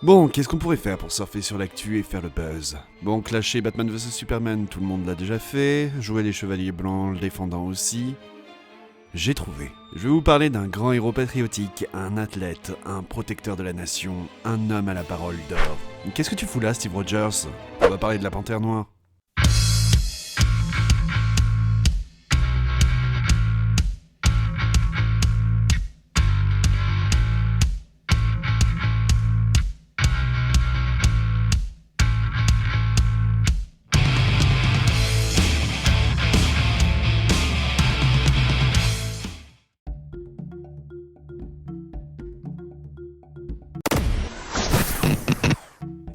Bon, qu'est-ce qu'on pourrait faire pour surfer sur l'actu et faire le buzz? Bon, clasher Batman vs Superman, tout le monde l'a déjà fait, jouer les Chevaliers Blancs, le défendant aussi. J'ai trouvé. Je vais vous parler d'un grand héros patriotique, un athlète, un protecteur de la nation, un homme à la parole d'or. Qu'est-ce que tu fous là, Steve Rogers? On va parler de la Panthère Noire.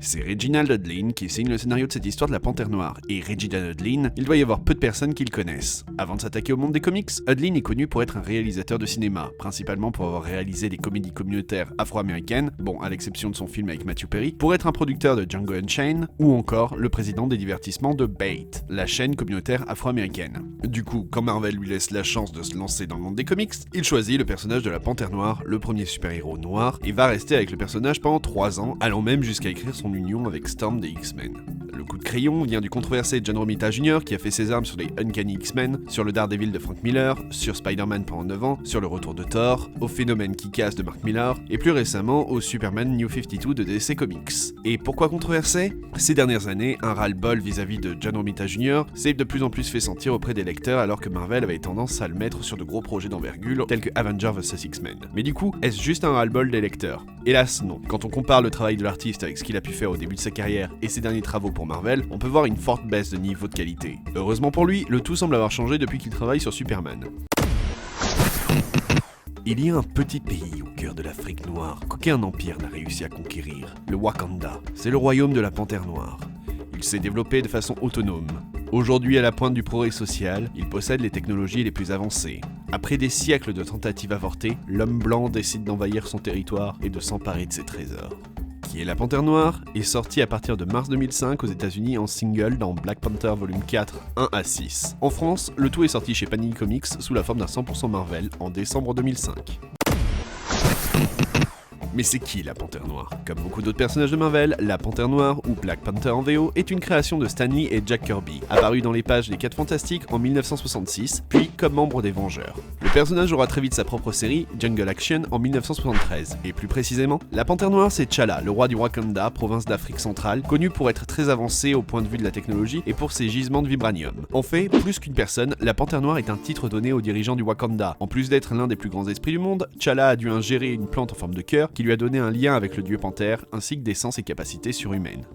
C'est Reginald Hudlin qui signe le scénario de cette histoire de la Panthère Noire, et Reginald Hudlin, il doit y avoir peu de personnes qui le connaissent. Avant de s'attaquer au monde des comics, Hudlin est connu pour être un réalisateur de cinéma, principalement pour avoir réalisé des comédies communautaires afro-américaines, bon à l'exception de son film avec Matthew Perry, pour être un producteur de Django Unchained, ou encore le président des divertissements de BATE, la chaîne communautaire afro-américaine. Du coup, quand Marvel lui laisse la chance de se lancer dans le monde des comics, il choisit le personnage de la Panthère Noire, le premier super-héros noir, et va rester avec le personnage pendant 3 ans, allant même jusqu'à écrire son union avec Storm des X-Men. Le coup de crayon vient du controversé John Romita Jr. qui a fait ses armes sur les Uncanny X-Men, sur le Daredevil de Frank Miller, sur Spider-Man pendant 9 ans, sur le retour de Thor, au phénomène Kick-Ass de Mark Millar, et plus récemment au Superman New 52 de DC Comics. Et pourquoi controversé? Ces dernières années, un ras-le-bol vis-à-vis de John Romita Jr. s'est de plus en plus fait sentir auprès des lecteurs alors que Marvel avait tendance à le mettre sur de gros projets d'envergure tels que Avengers vs X-Men. Mais du coup, est-ce juste un ras-le-bol des lecteurs? Hélas non. Quand on compare le travail de l'artiste avec ce qu'il a pu faire au début de sa carrière et ses derniers travaux pour Marvel, on peut voir une forte baisse de niveau de qualité. Heureusement pour lui, le tout semble avoir changé depuis qu'il travaille sur Superman. Il y a un petit pays au cœur de l'Afrique noire qu'aucun empire n'a réussi à conquérir, le Wakanda. C'est le royaume de la Panthère Noire. Il s'est développé de façon autonome. Aujourd'hui à la pointe du progrès social, il possède les technologies les plus avancées. Après des siècles de tentatives avortées, l'homme blanc décide d'envahir son territoire et de s'emparer de ses trésors. Qui est la Panthère Noire est sorti à partir de mars 2005 aux États-Unis en single dans Black Panther Volume 4, 1 à 6. En France, le tout est sorti chez Panini Comics sous la forme d'un 100% Marvel en décembre 2005. Mais c'est qui la Panthère Noire? Comme beaucoup d'autres personnages de Marvel, la Panthère Noire, ou Black Panther en VO, est une création de Stan Lee et Jack Kirby, apparu dans les pages des 4 Fantastiques en 1966, puis comme membre des Vengeurs. Le personnage aura très vite sa propre série, Jungle Action, en 1973, et plus précisément, la Panthère Noire c'est T'Challa, le roi du Wakanda, province d'Afrique centrale, connu pour être très avancé au point de vue de la technologie et pour ses gisements de vibranium. En fait, plus qu'une personne, la Panthère Noire est un titre donné aux dirigeants du Wakanda. En plus d'être l'un des plus grands esprits du monde, T'Challa a dû ingérer une plante en forme de cœur qui lui a donné un lien avec le dieu panthère, ainsi que des sens et capacités surhumaines.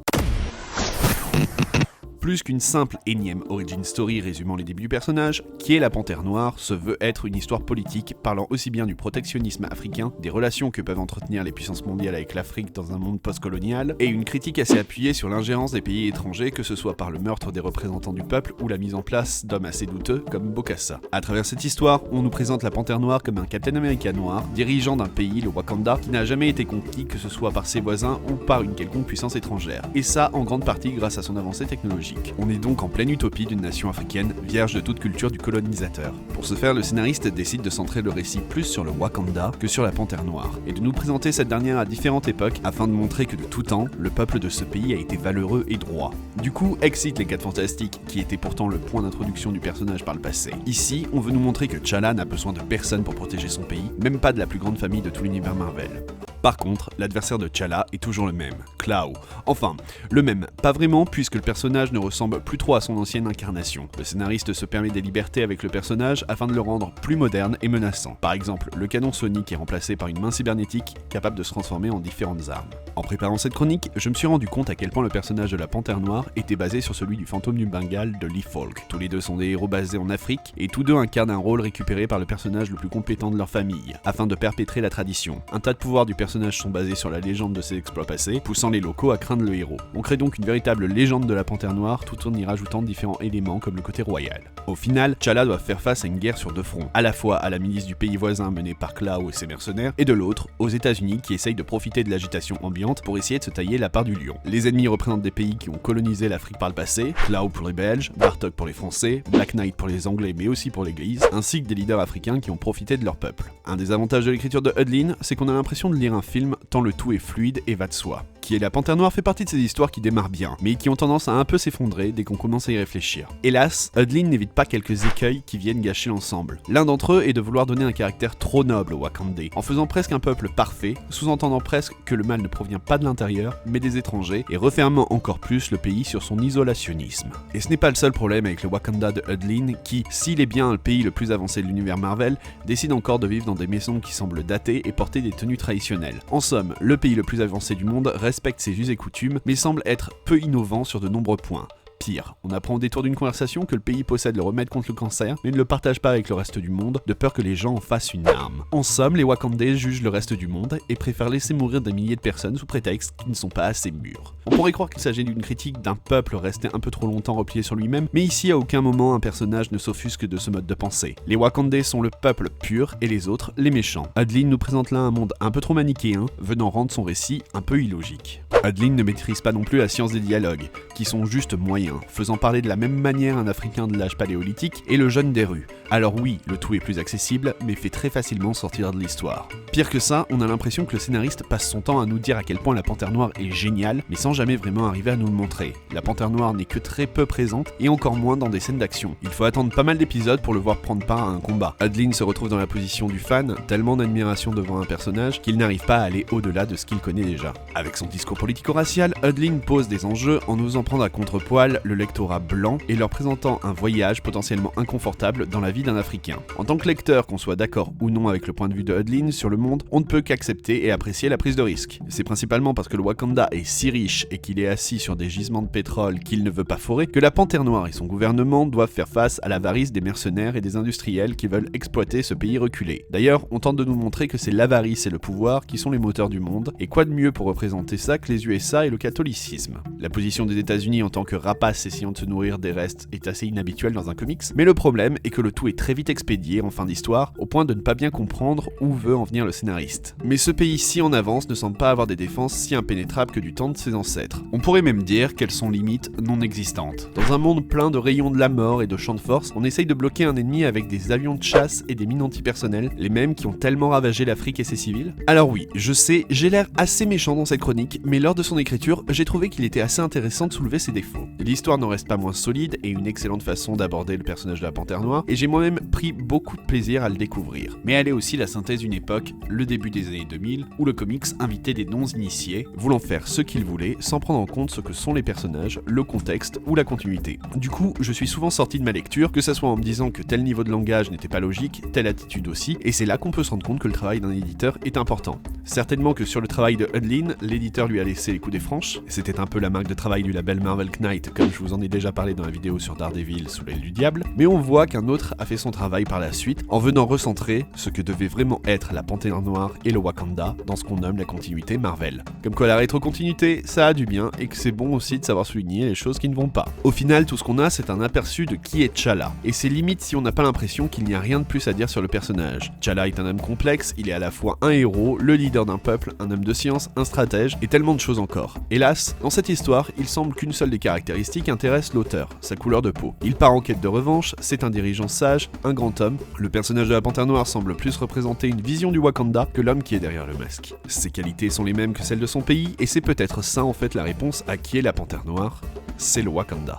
Plus qu'une simple énième origin story résumant les débuts du personnage, Qui est la Panthère Noire se veut être une histoire politique parlant aussi bien du protectionnisme africain, des relations que peuvent entretenir les puissances mondiales avec l'Afrique dans un monde post-colonial, et une critique assez appuyée sur l'ingérence des pays étrangers, que ce soit par le meurtre des représentants du peuple ou la mise en place d'hommes assez douteux comme Bokassa. À travers cette histoire, on nous présente la Panthère Noire comme un Captain America noir, dirigeant d'un pays, le Wakanda, qui n'a jamais été conquis que ce soit par ses voisins ou par une quelconque puissance étrangère, et ça en grande partie grâce à son avancée technologique. On est donc en pleine utopie d'une nation africaine, vierge de toute culture du colonisateur. Pour ce faire, le scénariste décide de centrer le récit plus sur le Wakanda que sur la Panthère Noire, et de nous présenter cette dernière à différentes époques afin de montrer que de tout temps, le peuple de ce pays a été valeureux et droit. Du coup, excite les 4 Fantastiques, qui étaient pourtant le point d'introduction du personnage par le passé. Ici, on veut nous montrer que T'Challa n'a besoin de personne pour protéger son pays, même pas de la plus grande famille de tout l'univers Marvel. Par contre, l'adversaire de T'Challa est toujours le même, Klaue. Enfin, le même, pas vraiment puisque le personnage ne ressemble plus trop à son ancienne incarnation. Le scénariste se permet des libertés avec le personnage afin de le rendre plus moderne et menaçant. Par exemple, le canon sonique est remplacé par une main cybernétique capable de se transformer en différentes armes. En préparant cette chronique, je me suis rendu compte à quel point le personnage de la Panthère Noire était basé sur celui du fantôme du Bengale de Lee Falk. Tous les deux sont des héros basés en Afrique, et tous deux incarnent un rôle récupéré par le personnage le plus compétent de leur famille, afin de perpétrer la tradition. Un tas de pouvoirs du personnage sont basés sur la légende de ses exploits passés, poussant poussant les locaux à craindre le héros. On crée donc une véritable légende de la Panthère Noire tout en y rajoutant différents éléments comme le côté royal. Au final, T'Challa doit faire face à une guerre sur deux fronts, à la fois à la milice du pays voisin menée par Klaw et ses mercenaires, et de l'autre, aux États-Unis qui essayent de profiter de l'agitation ambiante pour essayer de se tailler la part du lion. Les ennemis représentent des pays qui ont colonisé l'Afrique par le passé, Klaw pour les Belges, Bartok pour les Français, Black Knight pour les Anglais mais aussi pour l'Église, ainsi que des leaders africains qui ont profité de leur peuple. Un des avantages de l'écriture de Hudlin, c'est qu'on a l'impression de lire un film tant le tout est fluide et va de soi. Qui est la Panthère Noire fait partie de ces histoires qui démarrent bien, mais qui ont tendance à un peu s'effondrer dès qu'on commence à y réfléchir. Hélas, Hudlin n'évite pas quelques écueils qui viennent gâcher l'ensemble. L'un d'entre eux est de vouloir donner un caractère trop noble au Wakandais, en faisant presque un peuple parfait, sous-entendant presque que le mal ne provient pas de l'intérieur, mais des étrangers, et refermant encore plus le pays sur son isolationnisme. Et ce n'est pas le seul problème avec le Wakanda de Hudlin, qui, s'il est bien le pays le plus avancé de l'univers Marvel, décide encore de vivre dans des maisons qui semblent datées et porter des tenues traditionnelles. En somme, le pays le plus avancé du monde respecte ses us et coutumes, mais semble être peu innovant sur de nombreux points. Pire, on apprend au détour d'une conversation que le pays possède le remède contre le cancer, mais ne le partage pas avec le reste du monde, de peur que les gens en fassent une arme. En somme, les Wakandais jugent le reste du monde et préfèrent laisser mourir des milliers de personnes sous prétexte qu'ils ne sont pas assez mûrs. On pourrait croire qu'il s'agit d'une critique d'un peuple resté un peu trop longtemps replié sur lui-même, mais ici à aucun moment un personnage ne s'offusque de ce mode de pensée. Les Wakandais sont le peuple pur et les autres les méchants. Hudlin nous présente là un monde un peu trop manichéen, venant rendre son récit un peu illogique. Hudlin ne maîtrise pas non plus la science des dialogues, qui sont juste moyens, faisant parler de la même manière un Africain de l'âge paléolithique et le jeune des rues. Alors oui, le tout est plus accessible, mais fait très facilement sortir de l'histoire. Pire que ça, on a l'impression que le scénariste passe son temps à nous dire à quel point la Panthère Noire est géniale, mais sans jamais vraiment arriver à nous le montrer. La Panthère Noire n'est que très peu présente, et encore moins dans des scènes d'action. Il faut attendre pas mal d'épisodes pour le voir prendre part à un combat. Hudlin se retrouve dans la position du fan, tellement d'admiration devant un personnage qu'il n'arrive pas à aller au-delà de ce qu'il connaît déjà. Avec son discours politico-racial, Hudlin pose des enjeux en osant prendre à contre-poil le lectorat blanc et leur présentant un voyage potentiellement inconfortable dans la vie d'un Africain. En tant que lecteur, qu'on soit d'accord ou non avec le point de vue de Hudlin sur le monde, on ne peut qu'accepter et apprécier la prise de risque. C'est principalement parce que le Wakanda est si riche et qu'il est assis sur des gisements de pétrole qu'il ne veut pas forer que la Panthère Noire et son gouvernement doivent faire face à l'avarice des mercenaires et des industriels qui veulent exploiter ce pays reculé. D'ailleurs, on tente de nous montrer que c'est l'avarice et le pouvoir qui sont les moteurs du monde, et quoi de mieux pour représenter ça que les USA et le catholicisme. La position des États-Unis en tant que rapace essayant de se nourrir des restes est assez inhabituelle dans un comics, mais le problème est que le tout est très vite expédié en fin d'histoire, au point de ne pas bien comprendre où veut en venir le scénariste. Mais ce pays si en avance ne semble pas avoir des défenses si impénétrables que du temps de ses ancêtres. On pourrait même dire qu'elles sont limite non existantes. Dans un monde plein de rayons de la mort et de champs de force, on essaye de bloquer un ennemi avec des avions de chasse et des mines antipersonnelles, les mêmes qui ont tellement ravagé l'Afrique et ses civils. Alors oui, je sais, j'ai l'air assez méchant dans cette chronique, mais lors de son écriture, j'ai trouvé qu'il était assez intéressant de soulever ses défauts. L'histoire n'en reste pas moins solide et une excellente façon d'aborder le personnage de la Panthère Noire, et j'ai moi-même pris beaucoup de plaisir à le découvrir. Mais elle est aussi la synthèse d'une époque, le début des années 2000, où le comics invitait des non-initiés, voulant faire ce qu'ils voulaient, sans prendre en compte ce que sont les personnages, le contexte ou la continuité. Du coup, je suis souvent sorti de ma lecture, que ça soit en me disant que tel niveau de langage n'était pas logique, telle attitude aussi, et c'est là qu'on peut se rendre compte que le travail d'un éditeur est important. Certainement que sur le travail de Hudlin, l'éditeur lui a laissé les coups des franches, c'était un peu la marque de travail du label Marvel Knight, comme je vous en ai déjà parlé dans la vidéo sur Daredevil sous l'aile du diable, mais on voit qu'un autre a fait son travail par la suite, en venant recentrer ce que devait vraiment être la Panthère Noire et le Wakanda dans ce qu'on nomme la continuité Marvel. Comme quoi la rétrocontinuité, ça a du bien, et que c'est bon aussi de savoir souligner les choses qui ne vont pas. Au final, tout ce qu'on a, c'est un aperçu de qui est T'Challa, et c'est limite si on n'a pas l'impression qu'il n'y a rien de plus à dire sur le personnage. T'Challa est un homme complexe, il est à la fois un héros, le leader d'un peuple, un homme de science, un stratège, et tellement de choses encore. Hélas, dans cette histoire, il semble qu'une seule des caractéristiques intéresse l'auteur, sa couleur de peau. Il part en quête de revanche, c'est un dirigeant sage, un grand homme. Le personnage de la Panthère Noire semble plus représenter une vision du Wakanda que l'homme qui est derrière le masque. Ses qualités sont les mêmes que celles de son pays, et c'est peut-être ça en fait la réponse à qui est la Panthère Noire. C'est le Wakanda.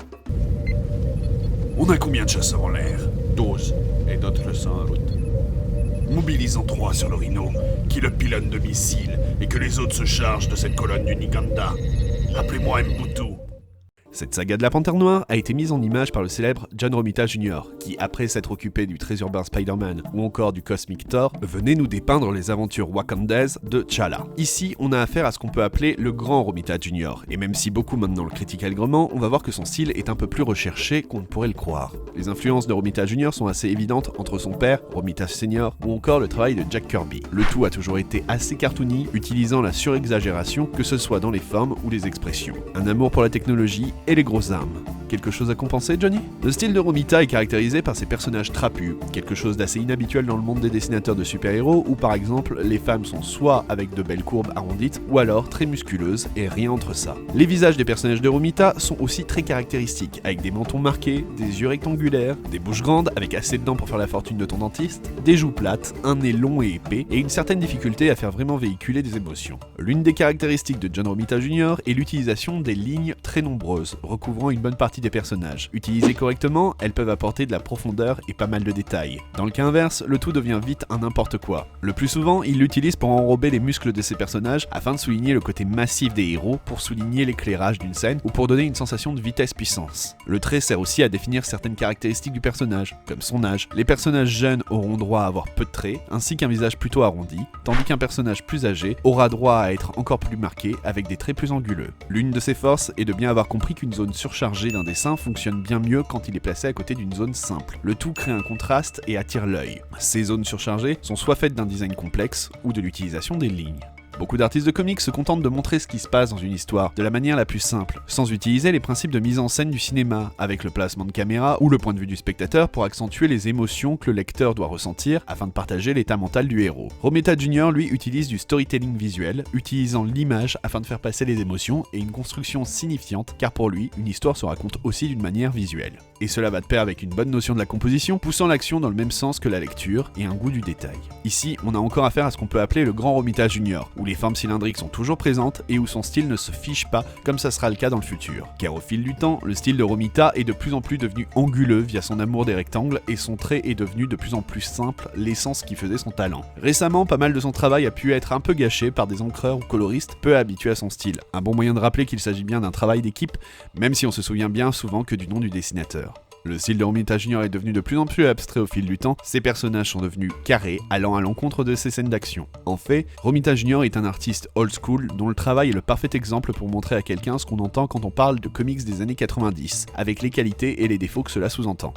On a combien de chasseurs en l'air? 12, et d'autres sont en route. Mobilisons 3 sur le Rhino, qui le pilote de missiles, et que les autres se chargent de cette colonne du Niganda. Appelez-moi Mbutu. Cette saga de la Panthère Noire a été mise en image par le célèbre John Romita Jr., qui, après s'être occupé du très urbain Spider-Man ou encore du Cosmic Thor, venait nous dépeindre les aventures wakandaises de T'Challa. Ici, on a affaire à ce qu'on peut appeler le grand Romita Jr., et même si beaucoup maintenant le critiquent allègrement, on va voir que son style est un peu plus recherché qu'on ne pourrait le croire. Les influences de Romita Jr. sont assez évidentes entre son père, Romita Sr., ou encore le travail de Jack Kirby. Le tout a toujours été assez cartoony, utilisant la surexagération, que ce soit dans les formes ou les expressions. Un amour pour la technologie et les grosses armes. Quelque chose à compenser, Johnny? Le style de Romita est caractérisé par ses personnages trapus, quelque chose d'assez inhabituel dans le monde des dessinateurs de super-héros, où par exemple, les femmes sont soit avec de belles courbes arrondites, ou alors très musculeuses, et rien entre ça. Les visages des personnages de Romita sont aussi très caractéristiques, avec des mentons marqués, des yeux rectangulaires, des bouches grandes avec assez de dents pour faire la fortune de ton dentiste, des joues plates, un nez long et épais, et une certaine difficulté à faire vraiment véhiculer des émotions. L'une des caractéristiques de John Romita Jr. est l'utilisation des lignes très nombreuses, recouvrant une bonne partie des personnages. Utilisées correctement, elles peuvent apporter de la profondeur et pas mal de détails. Dans le cas inverse, le tout devient vite un n'importe quoi. Le plus souvent, il l'utilise pour enrober les muscles de ses personnages afin de souligner le côté massif des héros, pour souligner l'éclairage d'une scène ou pour donner une sensation de vitesse-puissance. Le trait sert aussi à définir certaines caractéristiques du personnage, comme son âge. Les personnages jeunes auront droit à avoir peu de traits, ainsi qu'un visage plutôt arrondi, tandis qu'un personnage plus âgé aura droit à être encore plus marqué avec des traits plus anguleux. L'une de ses forces est de bien avoir compris qu'une zone surchargée d'un dessin fonctionne bien mieux quand il est placé à côté d'une zone simple. Le tout crée un contraste et attire l'œil. Ces zones surchargées sont soit faites d'un design complexe ou de l'utilisation des lignes. Beaucoup d'artistes de comics se contentent de montrer ce qui se passe dans une histoire de la manière la plus simple, sans utiliser les principes de mise en scène du cinéma, avec le placement de caméra ou le point de vue du spectateur pour accentuer les émotions que le lecteur doit ressentir afin de partager l'état mental du héros. Romita Jr. lui utilise du storytelling visuel, utilisant l'image afin de faire passer les émotions et une construction signifiante, car pour lui, une histoire se raconte aussi d'une manière visuelle. Et cela va de pair avec une bonne notion de la composition, poussant l'action dans le même sens que la lecture et un goût du détail. Ici, on a encore affaire à ce qu'on peut appeler le grand Romita Jr., où les formes cylindriques sont toujours présentes et où son style ne se fiche pas comme ça sera le cas dans le futur. Car au fil du temps, le style de Romita est de plus en plus devenu anguleux via son amour des rectangles et son trait est devenu de plus en plus simple, l'essence qui faisait son talent. Récemment, pas mal de son travail a pu être un peu gâché par des encreurs ou coloristes peu habitués à son style. Un bon moyen de rappeler qu'il s'agit bien d'un travail d'équipe, même si on se souvient bien souvent que du nom du dessinateur. Le style de Romita Jr. est devenu de plus en plus abstrait au fil du temps, ses personnages sont devenus carrés, allant à l'encontre de ses scènes d'action. En fait, Romita Jr. est un artiste old school dont le travail est le parfait exemple pour montrer à quelqu'un ce qu'on entend quand on parle de comics des années 90, avec les qualités et les défauts que cela sous-entend.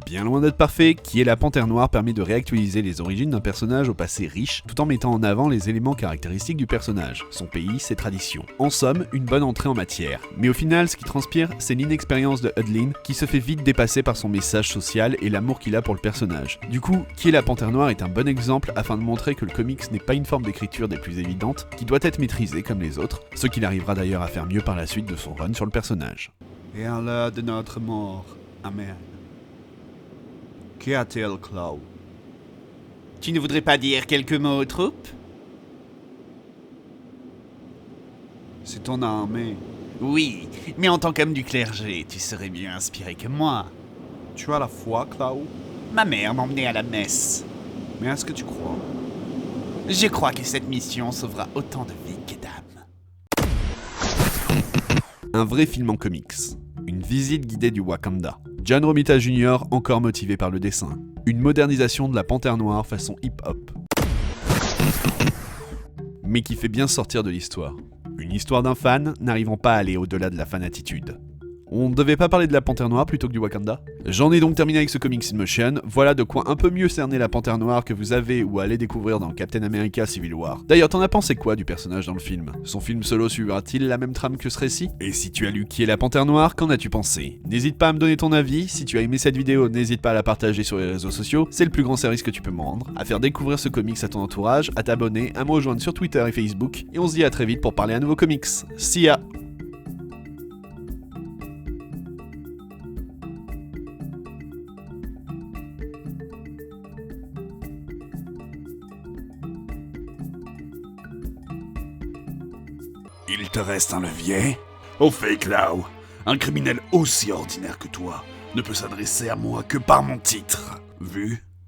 Bien loin d'être parfait, Qui est la Panthère Noire permet de réactualiser les origines d'un personnage au passé riche, tout en mettant en avant les éléments caractéristiques du personnage, son pays, ses traditions. En somme, une bonne entrée en matière. Mais au final, ce qui transpire, c'est l'inexpérience de Hudlin, qui se fait vite dépasser par son message social et l'amour qu'il a pour le personnage. Du coup, Qui est la Panthère Noire est un bon exemple afin de montrer que le comics n'est pas une forme d'écriture des plus évidentes, qui doit être maîtrisée comme les autres, ce qu'il arrivera d'ailleurs à faire mieux par la suite de son run sur le personnage. Et à l'heure de notre mort, amen. Qu'y a-t-il, Klaue? Tu ne voudrais pas dire quelques mots aux troupes? C'est ton armée. Oui, mais en tant qu'homme du clergé, tu serais mieux inspiré que moi. Tu as la foi, Klaue? Ma mère m'emmenait à la messe. Mais est-ce que tu crois? Je crois que cette mission sauvera autant de vies que d'âmes. Un vrai film en comics. Une visite guidée du Wakanda. John Romita Jr. encore motivé par le dessin. Une modernisation de la Panthère Noire façon hip-hop. Mais qui fait bien sortir de l'histoire. Une histoire d'un fan n'arrivant pas à aller au-delà de la fan-attitude. On ne devait pas parler de la Panthère Noire plutôt que du Wakanda? J'en ai donc terminé avec ce Comics in Motion, voilà de quoi un peu mieux cerner la Panthère Noire que vous avez ou allez découvrir dans Captain America Civil War. D'ailleurs, t'en as pensé quoi du personnage dans le film? Son film solo suivra-t-il la même trame que ce récit? Et si tu as lu Qui est la Panthère Noire, qu'en as-tu pensé? N'hésite pas à me donner ton avis, si tu as aimé cette vidéo, n'hésite pas à la partager sur les réseaux sociaux, c'est le plus grand service que tu peux me rendre, à faire découvrir ce comics à ton entourage, à t'abonner, à me rejoindre sur Twitter et Facebook, et on se dit à très vite pour parler à nouveau comics. See ya! Il te reste un levier? Au fait, Klaue, un criminel aussi ordinaire que toi ne peut s'adresser à moi que par mon titre. Vu?